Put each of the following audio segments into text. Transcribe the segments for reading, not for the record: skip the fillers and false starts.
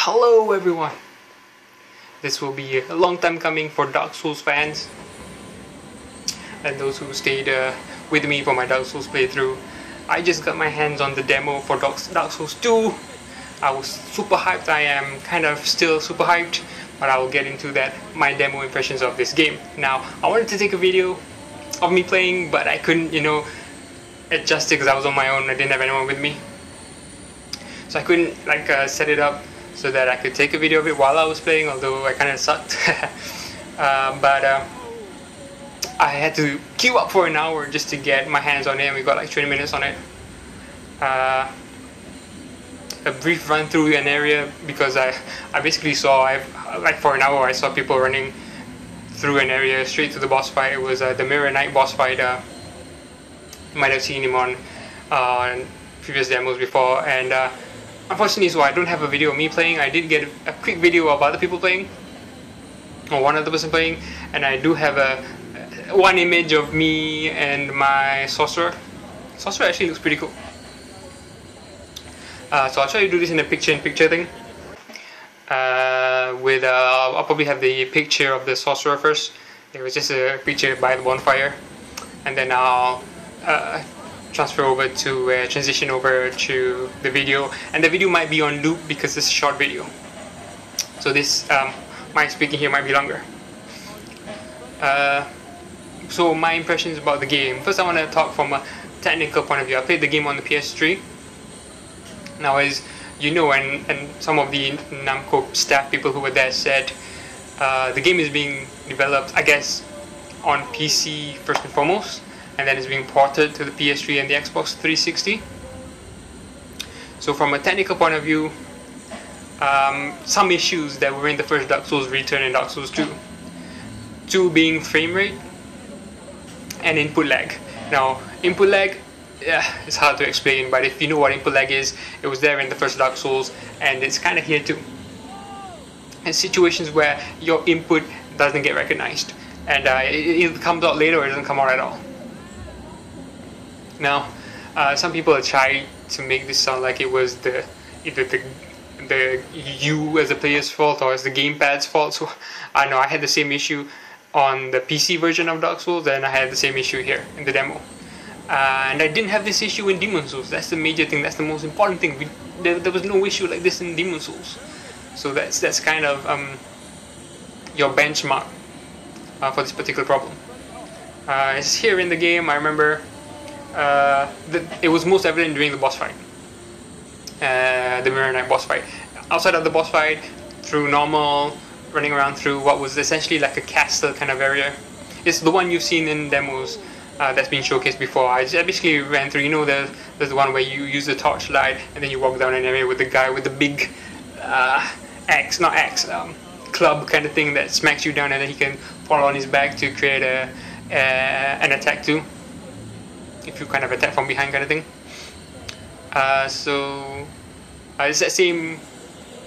Hello everyone! This will be a long time coming for Dark Souls fans and those who stayed with me for my Dark Souls playthrough. I just got my hands on the demo for Dark Souls 2. I was super hyped. I am kind of still super hyped, but I will get into that, my demo impressions of this game. Now, I wanted to take a video of me playing, but I couldn't, adjust it because I was on my own. I didn't have anyone with me. So I couldn't set it up so that I could take a video of it while I was playing, although I kind of sucked. But I had to queue up for an hour just to get my hands on it, and we got like 20 minutes on it. A brief run through an area, because I basically saw, for an hour I saw people running through an area straight to the boss fight. It was the Mirror Knight boss fight. You might have seen him on previous demos before, and unfortunately, so I don't have a video of me playing. I did get a quick video of other people playing, or one other person playing, and I do have one image of me and my sorcerer. Sorcerer actually looks pretty cool. So I'll try to do this in a picture-in-picture thing. I'll probably have the picture of the sorcerer first. It was just a picture by the bonfire, and then I'll transfer over to transition over to the video, and the video might be on loop because it's a short video. So this my speaking here might be longer. So my impressions about the game. First, I want to talk from a technical point of view. I played the game on the PS3. Now, as you know, and some of the Namco staff people who were there said, the game is being developed, I guess, on PC first and foremost, and then it's being ported to the PS3 and the Xbox 360. So from a technical point of view, some issues that were in the first Dark Souls return in Dark Souls 2. Two being frame rate and input lag. Now, input lag, it's hard to explain, but if you know what input lag is, it was there in the first Dark Souls, and it's kind of here too. In situations where your input doesn't get recognized, and it comes out later or it doesn't come out at all. Now, some people have tried to make this sound like it was either the you as a player's fault or as the gamepad's fault. So I know I had the same issue on the PC version of Dark Souls, and I had the same issue here in the demo. And I didn't have this issue in Demon Souls. That's the major thing. That's the most important thing. There was no issue like this in Demon Souls. So that's kind of your benchmark for this particular problem. It's here in the game. I remember it was most evident during the boss fight, the Mirror Knight boss fight. Outside of the boss fight, through normal, running around through what was essentially like a castle kind of area. It's the one you've seen in demos that's been showcased before. I basically ran through, there's the one where you use the torchlight and then you walk down an area with the guy with the big club kind of thing that smacks you down, and then he can fall on his back to create an attack too, if you kind of attack from behind kind of thing. So it's that same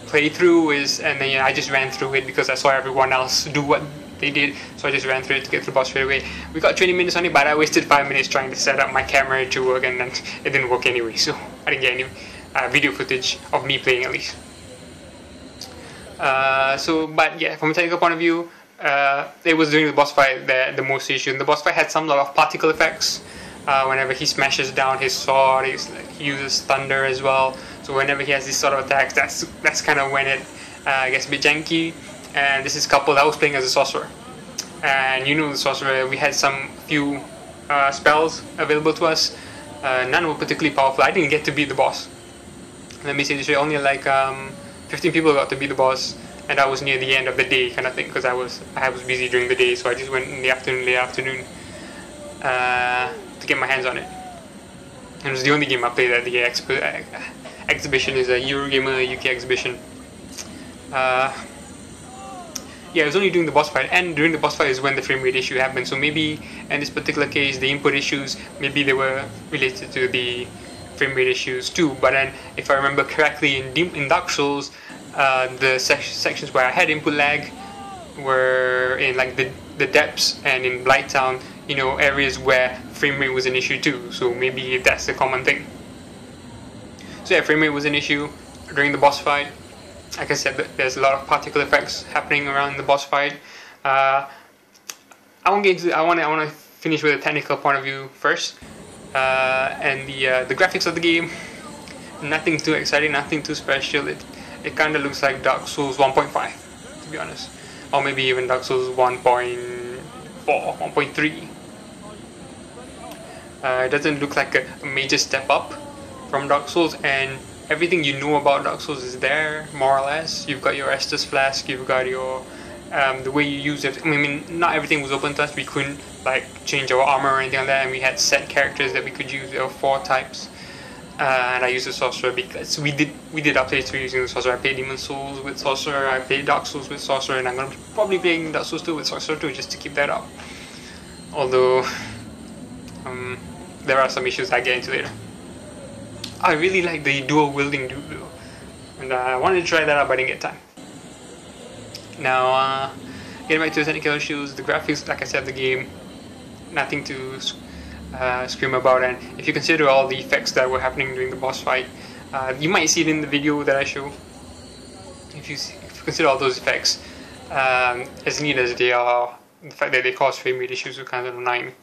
playthrough, and then I just ran through it because I saw everyone else do what they did, so I just ran through it to get to the boss straight away. We got 20 minutes on it, but I wasted 5 minutes trying to set up my camera to work, and then it didn't work anyway, so I didn't get any video footage of me playing at least. But yeah, from a technical point of view, it was during the boss fight the most issue. And the boss fight had some lot of particle effects. Whenever he smashes down his sword, he uses thunder as well. So whenever he has this sort of attacks, that's kind of when it gets a bit janky. And this is coupled. I was playing as a sorcerer, and the sorcerer, we had few spells available to us. None were particularly powerful. I didn't get to beat the boss. Let me say this way: only 15 people got to beat the boss, and I was near the end of the day kind of thing, because I was busy during the day, so I just went in the afternoon to get my hands on it. And it was the only game I played at the exhibition. Is a Eurogamer UK exhibition. Yeah, it was only during the boss fight, and during the boss fight is when the frame rate issue happened. So maybe in this particular case, the input issues, maybe they were related to the frame rate issues too. But then, if I remember correctly, in Dark Souls, the sections where I had input lag were in the depths, and in Blighttown, areas where frame rate was an issue too. So maybe that's the common thing. So yeah, frame rate was an issue during the boss fight. like I said, there's a lot of particle effects happening around the boss fight. I won't get into. I want to finish with a technical point of view first, and the graphics of the game. Nothing too exciting, nothing too special. It kind of looks like Dark Souls 1.5, to be honest, or maybe even Dark Souls 1.4, 1.3. It doesn't look like a major step up from Dark Souls, and everything you know about Dark Souls is there, more or less. You've got your Estus Flask, you've got your the way you use it. I mean, not everything was open to us. We couldn't like change our armor or anything like that, and we had set characters that we could use. There were 4 types. And I used the Sorcerer because we did our playthrough using the Sorcerer. I played Demon Souls with Sorcerer, I played Dark Souls with Sorcerer, and I'm going to be probably playing Dark Souls 2 with Sorcerer too, just to keep that up. Although, there are some issues I get into later. I really like the dual wielding dude though, and I wanted to try that out but I didn't get time. Now, getting back to the technical issues, the graphics, like I said, the game, nothing to scream about, and if you consider all the effects that were happening during the boss fight, you might see it in the video that I show. If you consider all those effects, as neat as they are, the fact that they cause frame rate issues is kind of annoying.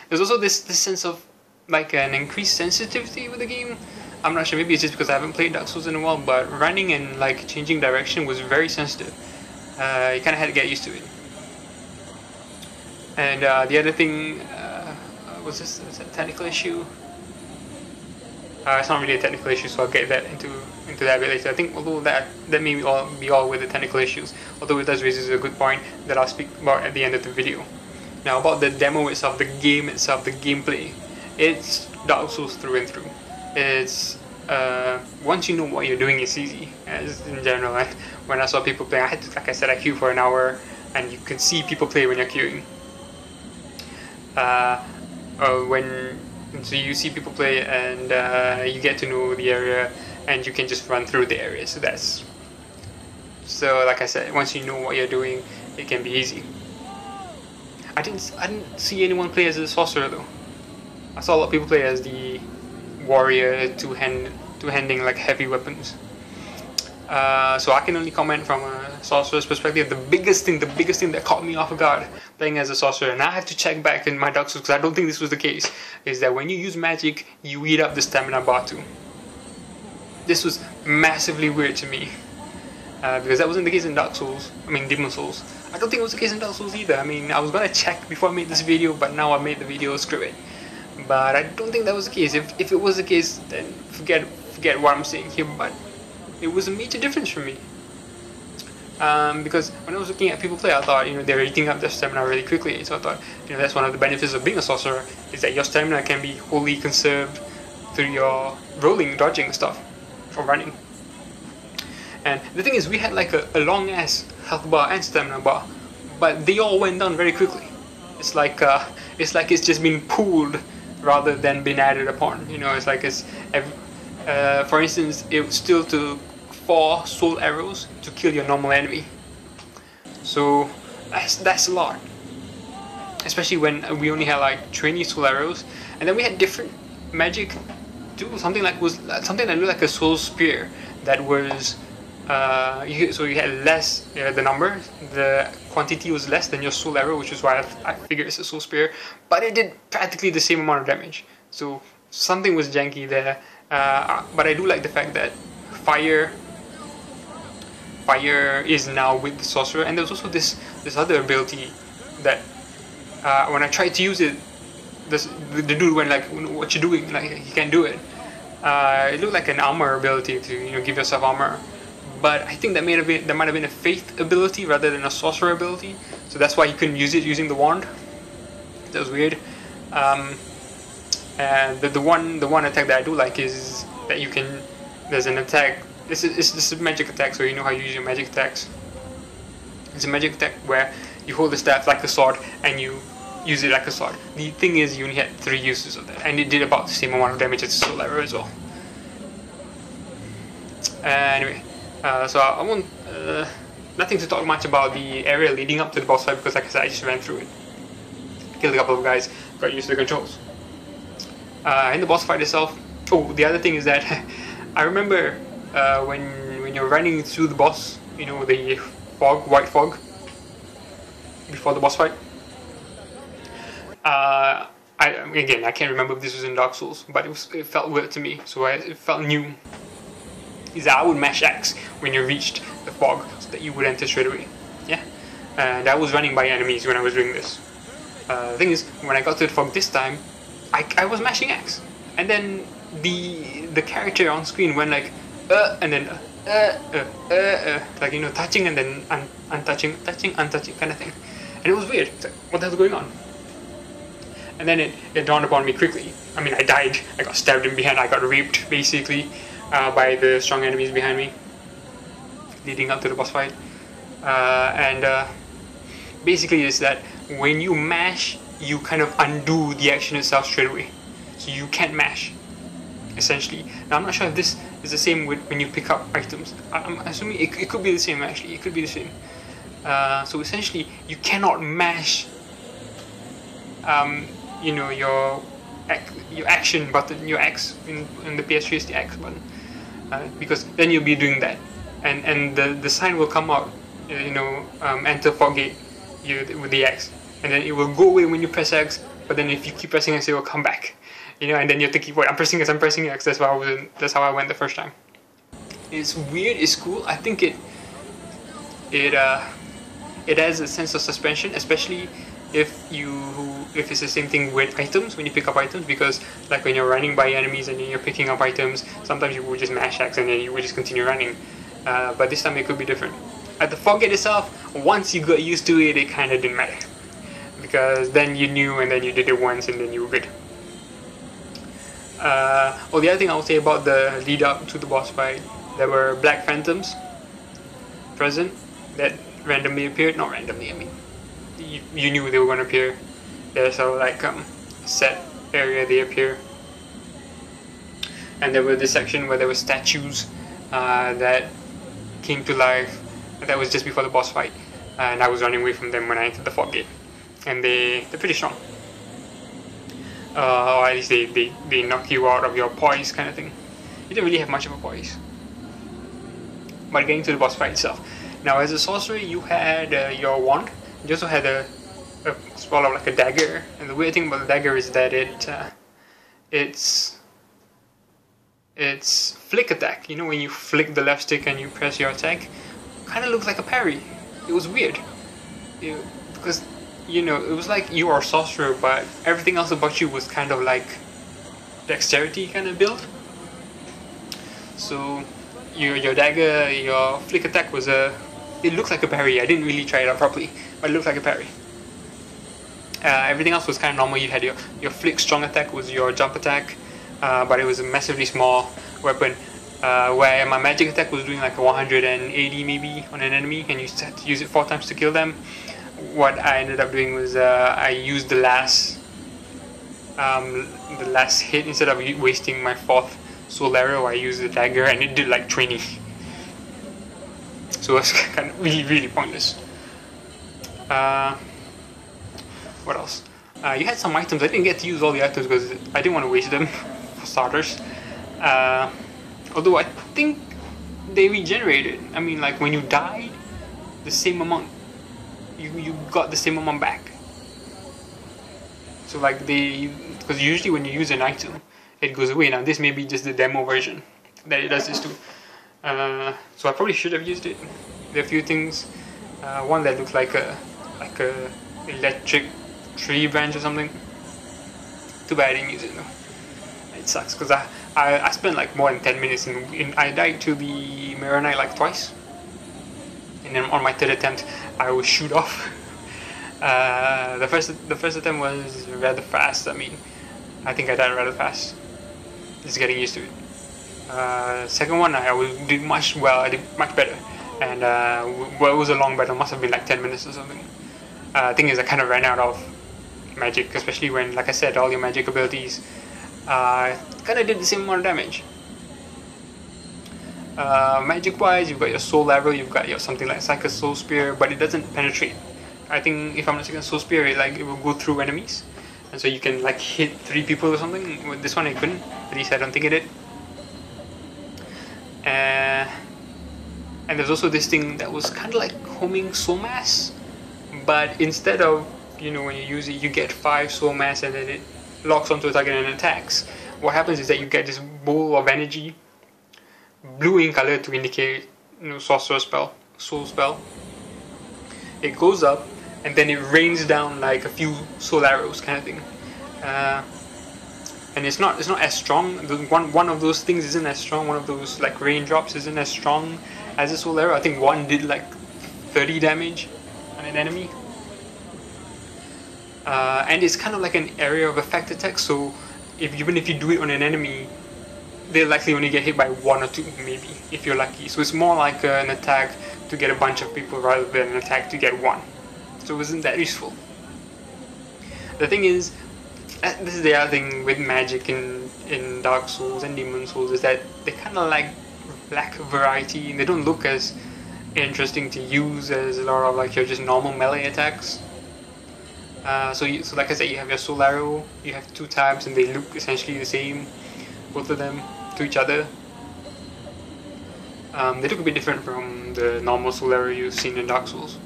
There's also this sense of like an increased sensitivity with the game. I'm not sure, maybe it's just because I haven't played Dark Souls in a while, but running and like changing direction was very sensitive. You kind of had to get used to it. And the other thing, was this a technical issue? It's not really a technical issue, so I'll get that into that a bit later. I think although that may be all with the technical issues, although it does raise a good point that I'll speak about at the end of the video. Now about the demo itself, the game itself, the gameplay, it's Dark Souls through and through. It's once you know what you're doing, it's easy. As in general, when I saw people playing, I had to, like I said, I queue for an hour, and you can see people play when you're queuing. So you see people play, and you get to know the area, and you can just run through the area. So like I said, once you know what you're doing, it can be easy. I didn't see anyone play as a sorcerer though. I saw a lot of people play as the warrior, two-handing like heavy weapons. So I can only comment from a sorcerer's perspective. The biggest thing that caught me off guard playing as a sorcerer, and I have to check back in my Dark Souls because I don't think this was the case, is that when you use magic, you eat up the stamina bar too. This was massively weird to me, because that wasn't the case in Dark Souls. I mean, Demon Souls. I don't think it was the case in Dark Souls either. I mean, I was gonna check before I made this video, but now I made the video, screw it. But I don't think that was the case. If it was the case, then forget what I'm saying here. But it was a major difference for me. Because when I was looking at people play, I thought, they were eating up their stamina really quickly. So I thought, that's one of the benefits of being a sorcerer, is that your stamina can be wholly conserved through your rolling, dodging stuff, or running. And the thing is, we had like a long ass health bar and stamina bar, but they all went down very quickly. It's like it's just been pooled rather than been added upon. For instance, it still took 4 soul arrows to kill your normal enemy. So that's a lot. Especially when we only had like 20 soul arrows, and then we had different magic too. Something that looked like a soul spear that was. So you had less, the quantity was less than your soul arrow, which is why I figured it's a soul spear, but it did practically the same amount of damage. So something was janky there, but I do like the fact that fire is now with the sorcerer, and there's also this other ability that when I tried to use it, the dude went like, "What you doing?" Like he can't do it. It looked like an armor ability to give yourself armor. But I think that might have been a faith ability rather than a sorcerer ability, so that's why he couldn't use it using the wand. That was weird. And the one attack that I do like is that you can. There's an attack. This is a magic attack, so you know how you use your magic attacks. It's a magic attack where you hold the staff like a sword and you use it like a sword. The thing is, you only had 3 uses of that, and it did about the same amount of damage as a soul arrow as well. Anyway. So I won't, nothing to talk much about the area leading up to the boss fight, because like I said, I just ran through it. Killed a couple of guys, got used to the controls. In the boss fight itself, the other thing is that I remember when you're running through the boss, you know, the fog, white fog, before the boss fight. I can't remember if this was in Dark Souls, but it felt weird to me, so it felt new. Is that I would mash X when you reached the fog, so that you would enter straight away. Yeah, and I was running by enemies when I was doing this. The thing is, when I got to the fog this time, I was mashing X, and then the character on screen went like and then like, you know, touching and then untouching, touching, untouching kind of thing, and it was weird. It's like, what the hell's going on? And then it dawned upon me quickly. I mean, I died. I got stabbed in behind. I got raped basically by the strong enemies behind me, leading up to the boss fight. Basically, is that when you mash, you kind of undo the action itself straight away. So you can't mash, essentially. Now, I'm not sure if this is the same with when you pick up items. I'm assuming it could be the same, actually. It could be the same. So essentially, you cannot mash you know, your action button, your X in the PS3 is the X button, because then you'll be doing that, and the sign will come out, you know, enter fog gate with the X, and then it will go away when you press X, but then if you keep pressing X, it will come back, you know, and then you have to keep, wait, I'm pressing X, that's how I went the first time. It's weird, it's cool. I think it has a sense of suspension, especially if it's the same thing with items, when you pick up items, because like when you're running by enemies and you're picking up items, sometimes you would just mash X and then you would just continue running, but this time it could be different. At the fog gate itself, once you got used to it, it kind of didn't matter, because then you knew and then you did it once and then you were good. The other thing I'll say about the lead up to the boss fight, there were black phantoms present that randomly appeared, not randomly, I mean, you knew they were going to appear. There's a like set area they appear, and there was this section where there were statues that came to life. That was just before the boss fight, and I was running away from them when I entered the fog gate, and they're pretty strong. Or at least they knock you out of your poise kind of thing. You don't really have much of a poise. But getting to the boss fight itself. Now, as a sorcerer, you had your wand. You also had a sort of like a dagger, and the weird thing about the dagger is that it's flick attack. You know, when you flick the left stick and you press your attack, kind of looks like a parry. It was weird, because, you know, it was like you are a sorcerer, but everything else about you was kind of like dexterity kind of build. So your dagger, your flick attack was it looked like a parry. I didn't really try it out properly, but it looked like a parry. Everything else was kind of normal. You had your flick strong attack was your jump attack, but it was a massively small weapon, where my magic attack was doing like a 180 maybe on an enemy, and you had to use it 4 times to kill them. What I ended up doing was I used the last hit. Instead of wasting my 4th soul arrow, I used the dagger, and it did like 20. So it's kind of really pointless. What else? You had some items. I didn't get to use all the items because I didn't want to waste them, for starters. Although I think they regenerated. I mean, like when you died, the same amount, you got the same amount back. So like because usually when you use an item, it goes away. Now this may be just the demo version that it does this too. So I probably should have used it. There are a few things. One that looks like a electric tree branch or something. Too bad I didn't use it though. It sucks because I spent like more than 10 minutes I died to the Mirror Knight like twice, and then on my 3rd attempt I was shoot off. The first attempt was rather fast. I mean, I think I died rather fast. Just getting used to it. Second one I did much better, and well, it was a long battle. Must have been like 10 minutes or something. Thing is, I kind of ran out of magic, especially when, like I said, all your magic abilities kind of did the same amount of damage. Magic wise, you've got your soul arrow, you've got your something like Psycho Soul Spear, but it doesn't penetrate. I think, if I'm not mistaken, Soul Spear, it will go through enemies, and so you can like hit 3 people or something. With this one, it couldn't. At least I don't think it did. And there's also this thing that was kind of like homing soul mass, but instead of, you know, when you use it, you get 5 soul mass and then it locks onto a target and attacks. What happens is that you get this bowl of energy, blue in color to indicate, you know, sorcerer spell, soul spell. It goes up and then it rains down like a few soul arrows, kind of thing. And it's not as strong. One of those things isn't as strong. One of those like raindrops isn't as strong as a soul arrow. I think one did like 30 damage on an enemy. And it's kind of like an area of effect attack. So even if you do it on an enemy, they'll likely only get hit by 1 or 2 maybe, if you're lucky. So it's more like an attack to get a bunch of people rather than an attack to get 1. So it wasn't that useful. The thing is, this is the other thing with magic in Dark Souls and Demon Souls, is that they kind of like lack variety, and they don't look as interesting to use as a lot of like your just normal melee attacks. So like I said, you have your soul arrow, you have 2 types and they look essentially the same, both of them, to each other. They look a bit different from the normal soul arrow you've seen in Dark Souls.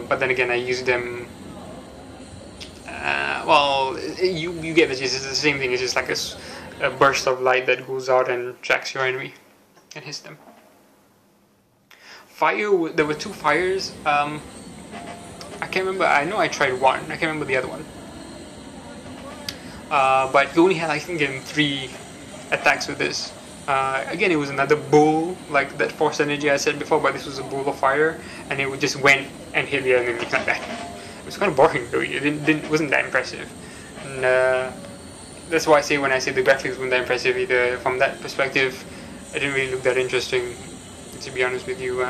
But then again, I use them. Well, you get the gist. It's the same thing. It's just like a burst of light that goes out and tracks your enemy and hits them. Fire. There were 2 fires. I can't remember. I know I tried one. I can't remember the other one. But you only had, I think, 3 attacks with this. Again, it was another bowl, like that force energy I said before, but this was a bowl of fire, and it would just went and hit the enemy like that. It was kind of boring though. It wasn't that impressive. And that's why when I say the graphics weren't that impressive either. From that perspective, it didn't really look that interesting, to be honest with you.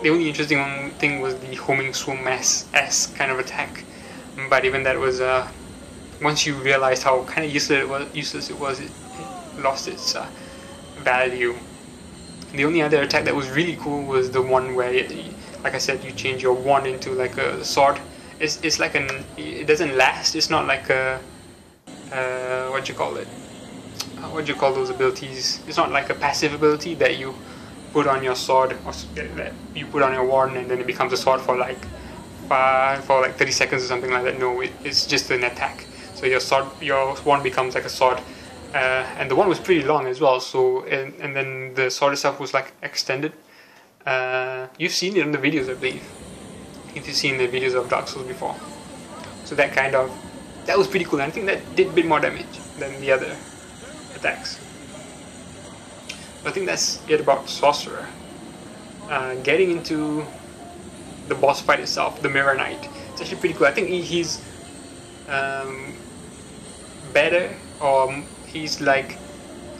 The only interesting thing was the homing swim mass-esque kind of attack, but even that was once you realized how kind of useless it was, it lost its value. The only other attack that was really cool was the one where, like I said, you change your wand into like a sword. It's like it doesn't last. It's not like a what do you call it? What do you call those abilities? It's not like a passive ability that you put on your sword, or that you put on your wand and then it becomes a sword for like 30 seconds or something like that. No, it's just an attack. So your wand becomes like a sword. And the one was pretty long as well, so and then the sword itself was like extended. You've seen it in the videos, I believe, if you've seen the videos of Dark Souls before. So that was pretty cool, and I think that did a bit more damage than the other attacks. But I think that's it about Sorcerer. Getting into the boss fight itself, the Mirror Knight, it's actually pretty cool. I think he's better, or he's like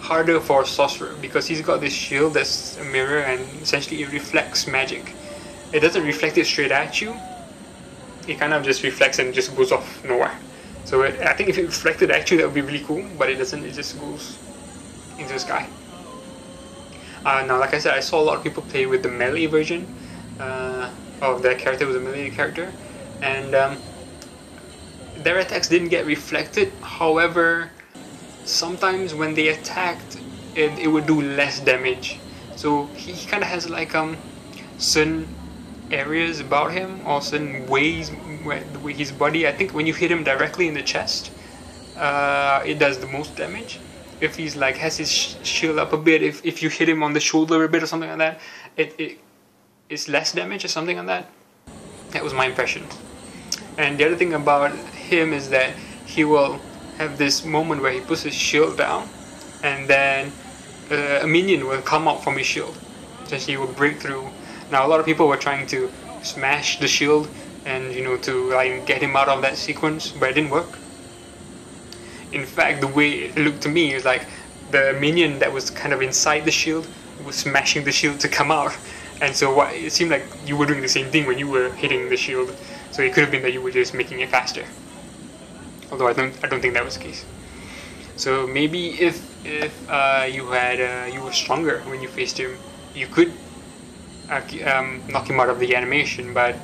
harder for a sorcerer, because he's got this shield that's a mirror and essentially it reflects magic. It doesn't reflect it straight at you, it kind of just reflects and just goes off nowhere. So I think if it reflected at you, that would be really cool, but it doesn't, it just goes into the sky. Now, like I said, I saw a lot of people play with the melee version of their character, with a melee character, and their attacks didn't get reflected. However, sometimes when they attacked, it would do less damage. So he kind of has like certain areas about him, or certain ways where his body, I think when you hit him directly in the chest, it does the most damage. If he's like has his shield up a bit, if you hit him on the shoulder a bit or something like that, it's less damage or something like that. That was my impression. And the other thing about him is that he will have this moment where he puts his shield down, and then a minion will come out from his shield. Essentially, he will break through. Now, a lot of people were trying to smash the shield and, you know, to like get him out of that sequence, but it didn't work. In fact, the way it looked to me is like the minion that was kind of inside the shield was smashing the shield to come out, and so it seemed like you were doing the same thing when you were hitting the shield. So it could have been that you were just making it faster. Although I don't think that was the case. So maybe if you were stronger when you faced him, you could knock him out of the animation. But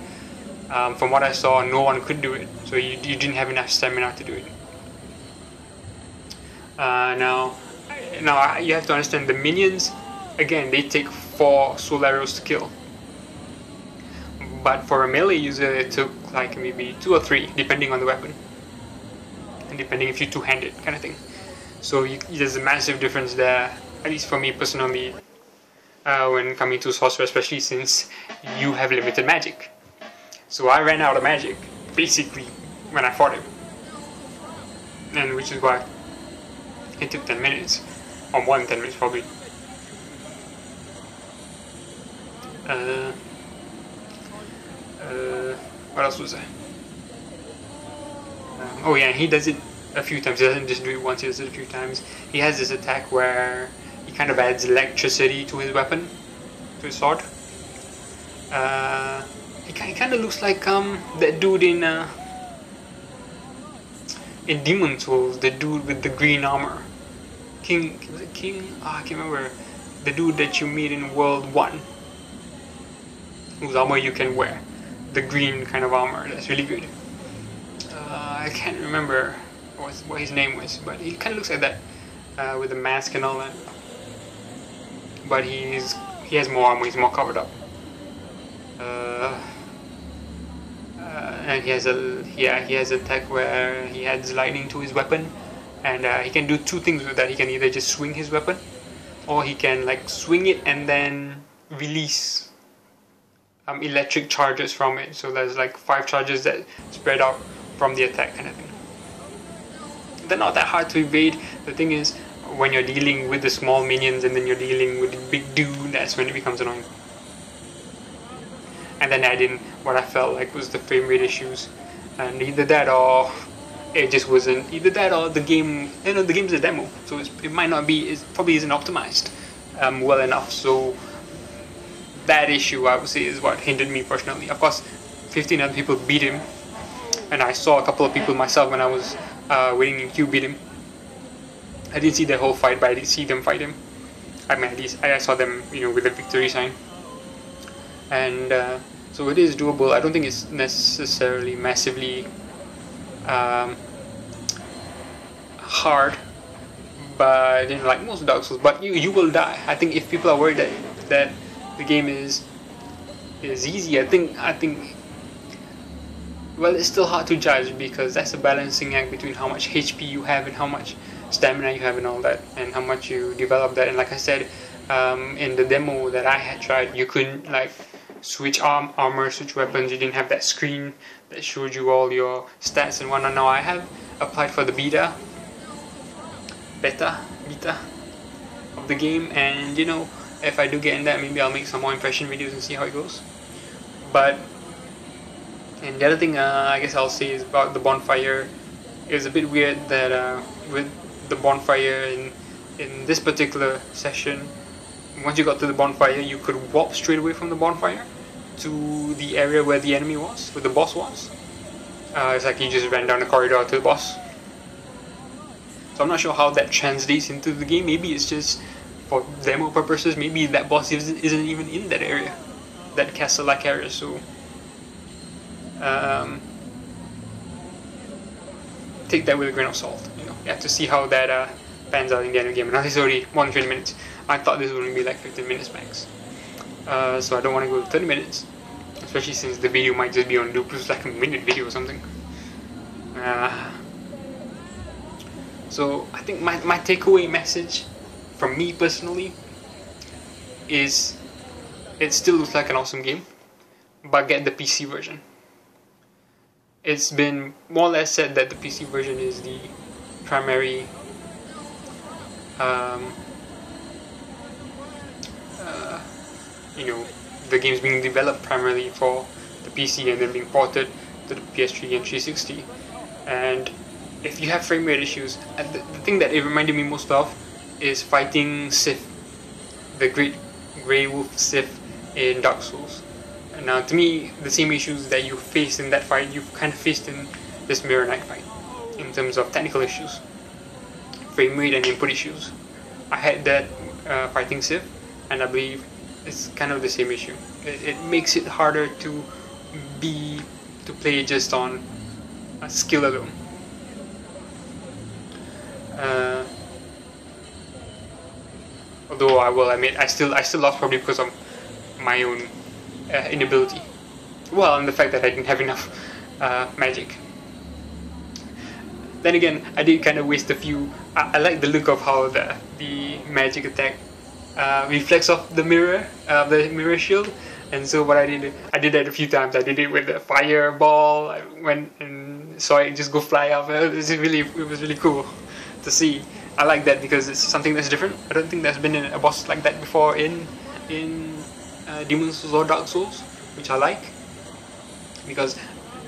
from what I saw, no one could do it. So you didn't have enough stamina to do it. Now you have to understand, the minions again, they take 4 soul arrows to kill. But for a melee user, it took like maybe 2 or 3, depending on the weapon. And depending if you're two-handed, kind of thing. So there's a massive difference there, at least for me personally, when coming to sorcerer, especially since you have limited magic. So I ran out of magic, basically, when I fought him. And which is why it took 10 minutes, or more than 10 minutes probably. What else was there? Oh yeah, he does it a few times. He doesn't just do it once, he does it a few times. He has this attack where he kind of adds electricity to his weapon, to his sword. He kind of looks like that dude in Demon Souls, the dude with the green armor. King, was it King? I can't remember. The dude that you meet in World 1, whose armor you can wear. The green kind of armor, that's really good. I can't remember what his name was, but he kind of looks like that, with the mask and all that. But he has more armor, he's more covered up. And he has an attack where he adds lightning to his weapon, and he can do 2 things with that. He can either just swing his weapon, or he can like swing it and then release electric charges from it. So there's like 5 charges that spread out from the attack, kind of thing. They're not that hard to evade. The thing is, when you're dealing with the small minions and then you're dealing with the big dude, that's when it becomes annoying. And then add in what I felt like was the frame rate issues, and either that or it just wasn't. Either that or the game. You know, the game's a demo, so it might not be. It probably isn't optimized well enough. So that issue, I would say, is what hindered me personally. Of course, 15 other people beat him, and I saw a couple of people myself when I was waiting in queue beat him. I didn't see the whole fight, but I did see them fight him. I mean, at least I saw them, with the victory sign. And so it is doable. I don't think it's necessarily massively hard, but like most Dark Souls. But you will die. I think if people are worried that the game is easy, I think well, it's still hard to judge, because that's a balancing act between how much HP you have and how much stamina you have and all that, and how much you develop that. And like I said, in the demo that I had tried, you couldn't like switch armor, switch weapons. You didn't have that screen that showed you all your stats and whatnot. Now I have applied for the beta of the game, and if I do get in that, maybe I'll make some more impression videos and see how it goes. And the other thing I guess I'll say is about the bonfire. It was a bit weird that with the bonfire in this particular session, once you got to the bonfire, you could walk straight away from the bonfire to the area where the enemy was, where the boss was. It's like you just ran down the corridor to the boss. So I'm not sure how that translates into the game. Maybe it's just for demo purposes. Maybe that boss isn't even in that area, that castle-like area. So take that with a grain of salt. You have to see how that pans out in the end of the game. Now this is already more than 20 minutes. I thought this would only be like 15 minutes max. So I don't want to go 30 minutes, especially since the video might just be on loop. It's like a minute video or something. So I think my takeaway message from me personally is it still looks like an awesome game, but get the PC version. It's been more or less said that the PC version is the primary the game's being developed primarily for the PC and then being ported to the PS3 and 360. And if you have frame rate issues, and the thing that it reminded me most of is fighting Sith, the Great Grey Wolf Sith in Dark Souls. And now, to me, the same issues that you faced in that fight, you've kind of faced in this Mirror Knight fight, in terms of technical issues, frame rate and input issues. I had that fighting Sith, and I believe it's kind of the same issue. It makes it harder to play just on skill alone. Although I will admit, I still lost probably because of my own inability. Well, and the fact that I didn't have enough magic. Then again, I did kind of waste a few. I like the look of how the magic attack reflects off the mirror shield. And so what I did that a few times. I did it with the fireball. I went and saw it just go fly off. It was really cool to see. I like that because it's something that's different. I don't think there's been a boss like that before in Demon's Souls or Dark Souls, which I like. Because,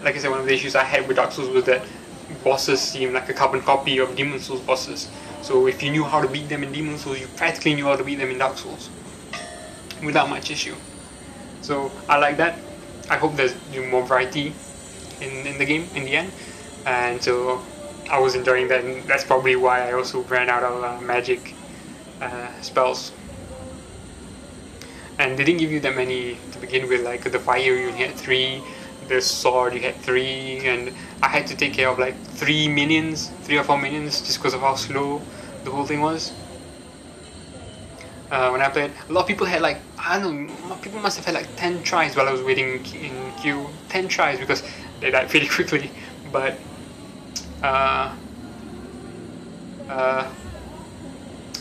like I said, one of the issues I had with Dark Souls was that bosses seem like a carbon copy of Demon's Souls bosses. So if you knew how to beat them in Demon's Souls, you practically knew how to beat them in Dark Souls without much issue. So I like that. I hope there's more variety in the game in the end. And so I was enjoying that, and that's probably why I also ran out of magic spells. And they didn't give you that many to begin with. Like the fire, you only had 3. The sword, you had 3, and I had to take care of like 3 or 4 minions, just because of how slow the whole thing was. When I played, a lot of people had like, I don't know, people must have had like 10 tries while I was waiting in queue. 10 tries because they died pretty quickly. But I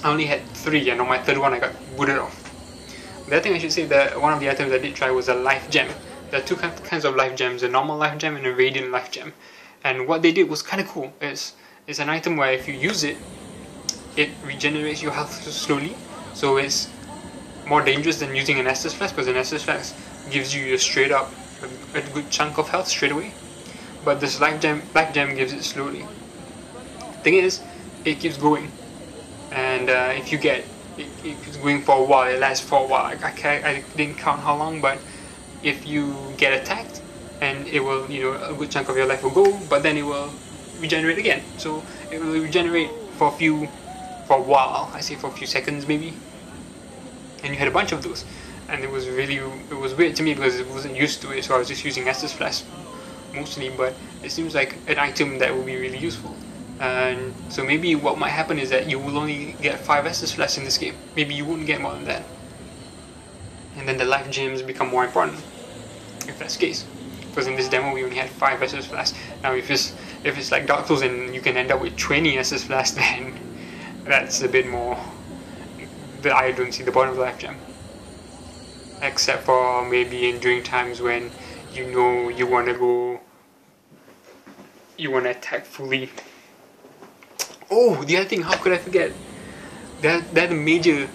only had 3, and on my 3rd one I got booted off. The other thing I should say, that one of the items I did try was a life gem. There are 2 kinds of life gems, a normal life gem and a radiant life gem. And what they did was kind of cool. It's an item where if you use it, it regenerates your health slowly. So it's more dangerous than using an Estus Flask, because an Estus Flask gives you straight up a good chunk of health straight away. But this life gem gives it slowly. Thing is, it keeps going. And if you get it keeps going for a while, it lasts for a while. I didn't count how long, but if you get attacked, and it will, a good chunk of your life will go, but then it will regenerate again. So it will regenerate for a while. I say for a few seconds maybe. And you had a bunch of those, and it was weird to me because I wasn't used to it. So I was just using Estus Flask mostly, but it seems like an item that will be really useful. And so maybe what might happen is that you will only get 5 Estus Flasks in this game. Maybe you wouldn't get more than that. And then the life gems become more important, if that's the case. Because in this demo we only had 5 Estus Flasks. Now if it's like Dark Souls and you can end up with 20 Estus Flasks, then that's a bit more. I don't see the point of the life gem. Except for maybe during times when you want to attack fully. Oh, the other thing, how could I forget? That major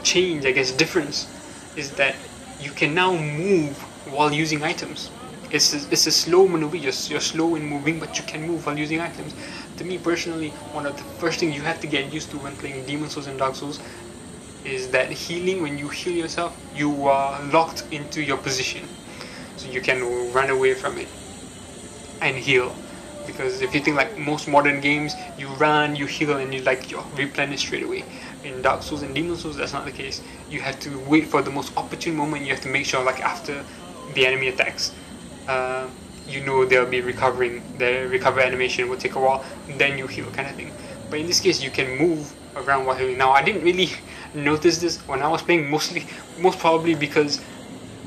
change, I guess, difference is that you can now move while using items. It's a slow maneuver. You're slow in moving, but you can move while using items. To me personally, one of the first things you have to get used to when playing Demon's Souls and Dark Souls is that healing. When you heal yourself, you are locked into your position, so you can run away from it and heal. Because if you think like most modern games, you run, you heal, and you replenish straight away. In Dark Souls and Demon's Souls, that's not the case. You have to wait for the most opportune moment. You have to make sure, like after the enemy attacks, they'll be recovering. The recover animation will take a while, then you heal, kind of thing. But in this case, you can move around while healing. Now, I didn't really notice this when I was playing, most probably because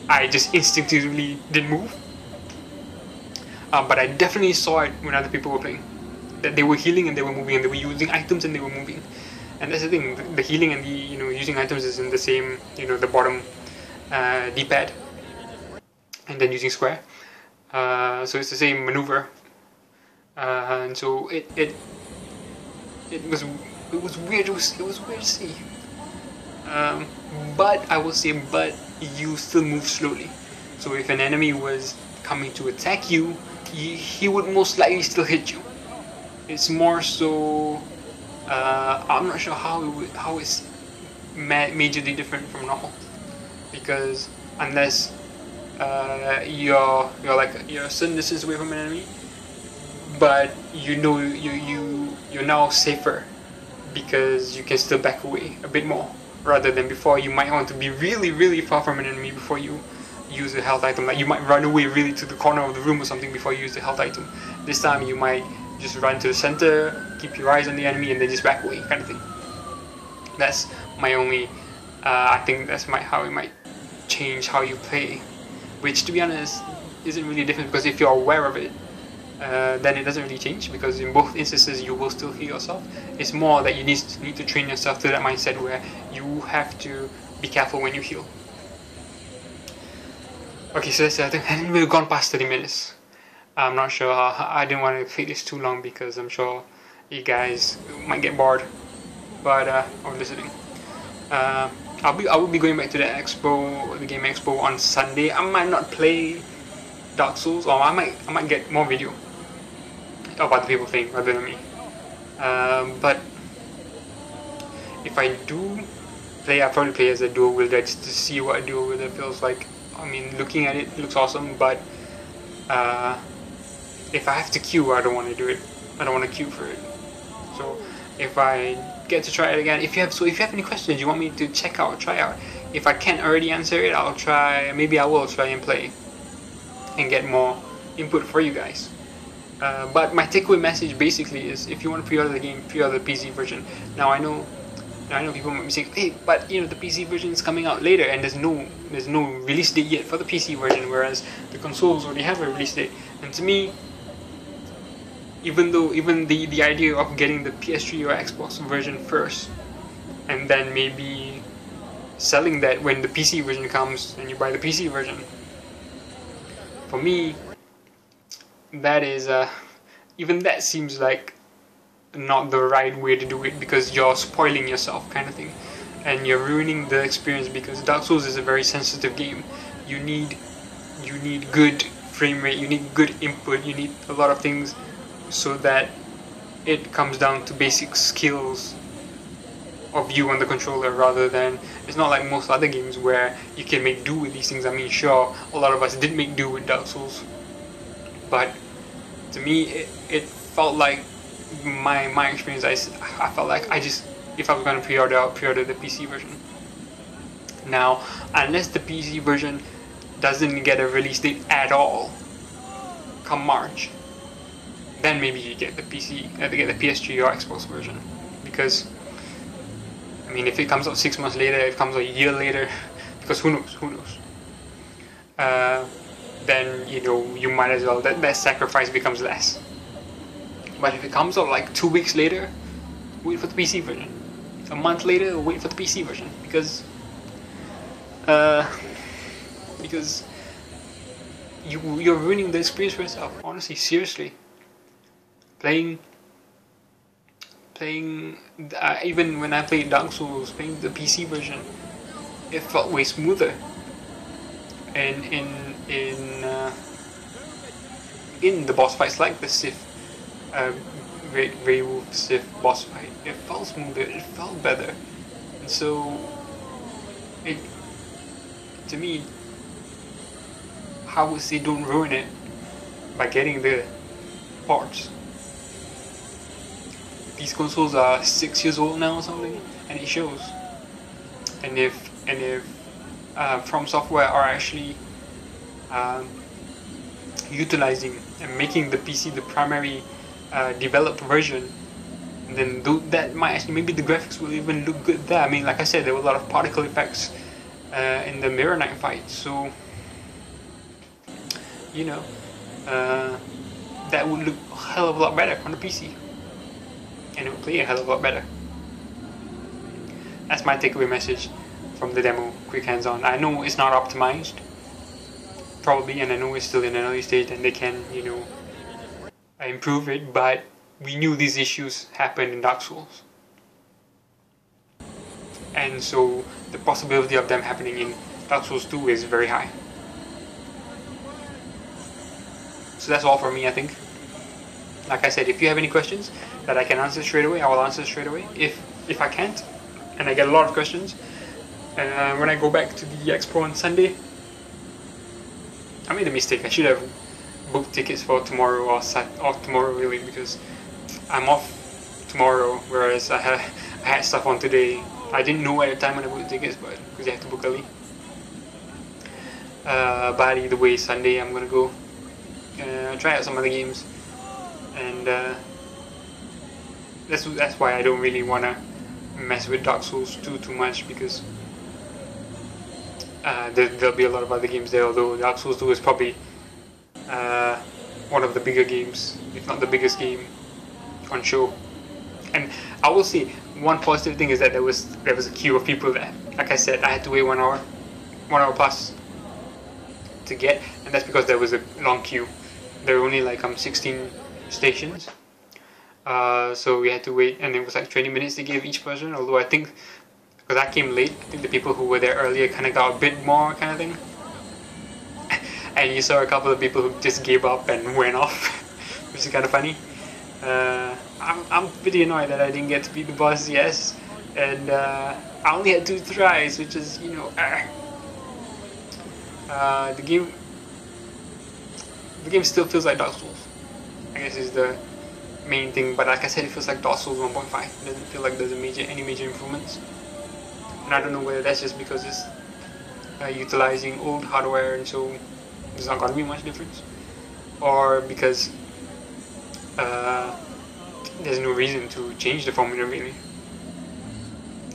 I just instinctively didn't move. But I definitely saw it when other people were playing. That they were healing and they were moving, and they were using items and they were moving. And that's the thing. The healing and the using items is in the same the bottom D-pad, and then using square. So it's the same maneuver. And so it was weird. It was weird to see. But I will say, you still move slowly. So if an enemy was coming to attack you, he would most likely still hit you. It's more so. I'm not sure how it's majorly different from normal, because unless you're a certain distance away from an enemy, but you're now safer because you can still back away a bit more, rather than before you might want to be really, really far from an enemy before you use a health item. Like you might run away really to the corner of the room or something before you use the health item. This time you might just run to the center, keep your eyes on the enemy, and then just back away, kind of thing. That's my only. I think that's how it might change how you play, which, to be honest, isn't really different, because if you're aware of it, then it doesn't really change, because in both instances you will still heal yourself. It's more that you need to train yourself to that mindset where you have to be careful when you heal. Okay, so that's it. I think we've gone past 30 minutes. I'm not sure. I didn't want to take this too long because I'm sure you guys might get bored. But of listening. I will be going back to the expo, the game expo on Sunday. I might not play Dark Souls, or I might get more video about the people playing rather than me. But if I do play, I'll probably play as a dual wielder just to see what a dual wielder feels like. I mean, looking at it looks awesome, but if I have to queue, I don't want to do it. I don't want to queue for it. So if I get to try it again, if you have any questions you want me to check out, try out, if I can't already answer it, I'll try. Maybe I will try and play and get more input for you guys. But my takeaway message basically is, if you want to pre-order the game, pre-order the PC version. Now I know people might be saying, hey, but you know, the PC version is coming out later, and there's no release date yet for the PC version, whereas the consoles already have a release date. And to me, even the idea of getting the PS3 or Xbox version first, and then maybe selling that when the PC version comes and you buy the PC version, for me, that is even that seems like not the right way to do it, because you're spoiling yourself, kind of thing, and you're ruining the experience, because Dark Souls is a very sensitive game. You need good frame rate, you need good input, you need a lot of things, so that it comes down to basic skills of you on the controller, rather than, it's not like most other games where you can make do with these things. I mean, sure, a lot of us did make do with Dark Souls, but to me it felt like, my experience, I felt like if I was going to pre-order, I'll pre-order the PC version. Now, unless the PC version doesn't get a release date at all come March, then maybe you get the PS3 or Xbox version. Because, I mean, if it comes out 6 months later, if it comes out a year later, because who knows, then, you know, you might as well, that sacrifice becomes less. But if it comes out like 2 weeks later, wait for the PC version. A month later, wait for the PC version, because you're ruining the experience for yourself. Honestly, seriously. Playing even when I played Dark Souls, playing the PC version, it felt way smoother. And in the boss fights, like the Sith, Grey Wolf Sith boss fight, it felt smoother, it felt better. And so, to me, how is they don't ruin it by getting the parts? These consoles are 6 years old now or something, and it shows. And if From Software are actually utilizing and making the PC the primary developed version, then that might actually, maybe the graphics will even look good there. I mean, like I said, there were a lot of particle effects in the Mirror Knight fight, so you know, that would look a hell of a lot better on the PC, and it would play a hell of a lot better. That's my takeaway message from the demo, quick hands-on. I know it's not optimized, probably, and I know it's still in an early stage and they can, you know, improve it, but we knew these issues happened in Dark Souls. And so the possibility of them happening in Dark Souls 2 is very high. So that's all for me, I think. Like I said, if you have any questions that I can answer straight away, I will answer straight away. If I can't, and I get a lot of questions, when I go back to the expo on Sunday, I made a mistake. I should have booked tickets for tomorrow or tomorrow really, because I'm off tomorrow, whereas I had stuff on today. I didn't know at the time when I booked tickets, but because you have to book early. But either way, Sunday I'm gonna go try out some other games, and that's why I don't really want to mess with Dark Souls 2 too much, because there'll be a lot of other games there, although Dark Souls 2 is probably one of the bigger games, if not the biggest game on show. And I will say, one positive thing is that there was a queue of people there. Like I said, I had to wait 1 hour plus to get, and that's because there was a long queue. There were only like 16 stations, so we had to wait, and it was like 20 minutes to give each person. Although I think, because I came late, I think the people who were there earlier kind of got a bit more kind of thing. And you saw a couple of people who just gave up and went off, which is kind of funny. I'm pretty annoyed that I didn't get to beat the boss, yes, and I only had 2 tries, which is, you know, the game still feels like Dark Souls, I guess, is the main thing. But like I said, it feels like Dark Souls 1.5. It doesn't feel like there's any major improvements, and I don't know whether that's just because it's utilizing old hardware and so there's not going to be much difference, or because there's no reason to change the formula really.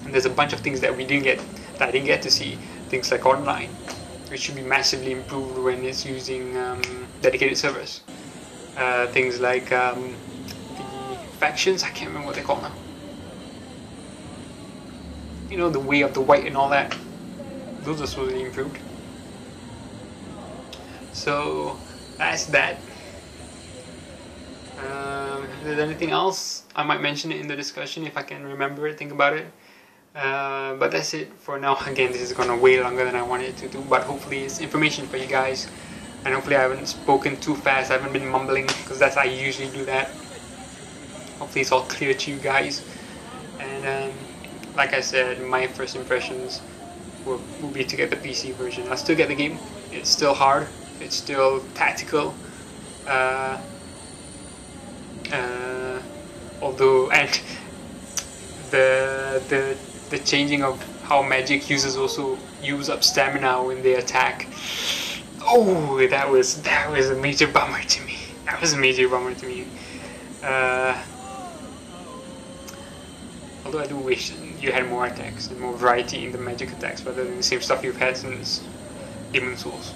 And there's a bunch of things that I didn't get to see. Things like online, which should be massively improved when it's using dedicated servers. Things like the factions, I can't remember what they're called now. You know, the way of the white and all that. Those are supposed to be improved. So that's that. If there's anything else, I might mention it in the discussion if I can remember it, think about it. But that's it for now. Again, this is gonna way longer than I wanted it to do, but hopefully it's information for you guys, and hopefully I haven't spoken too fast, I haven't been mumbling, because I usually do that. Hopefully it's all clear to you guys. And like I said, my first impressions will be to get the PC version. I'll still get the game. It's still hard, it's still tactical, although, and the changing of how magic users also use up stamina when they attack. Oh, that was a major bummer to me. That was a major bummer to me. Although I do wish you had more attacks and more variety in the magic attacks rather than the same stuff you've had since Demon Souls.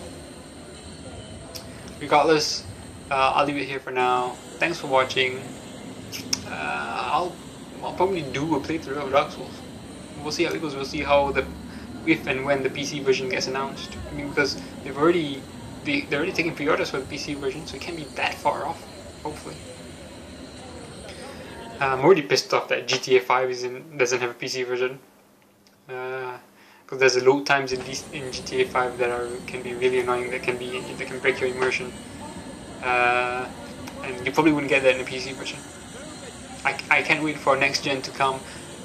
Regardless, I'll leave it here for now. Thanks for watching. I'll probably do a playthrough of Dark Souls. We'll see how it goes. We'll see how if and when the PC version gets announced. I mean, because they're already taking pre-orders for the PC version, so it can't be that far off. Hopefully. I'm already pissed off that GTA 5 doesn't have a PC version. Because there's a load times in GTA 5 that can be really annoying. That can break your immersion. And you probably wouldn't get that in the PC version. I can't wait for next gen to come,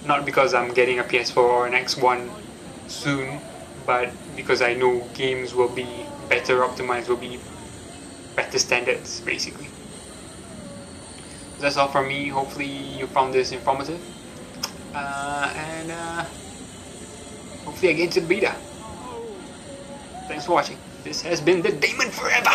not because I'm getting a PS4 or an X1 soon, but because I know games will be better optimized, will be better standards, basically. That's all from me. Hopefully you found this informative, and hopefully I get into the beta. Thanks for watching. This has been the Damon Forever.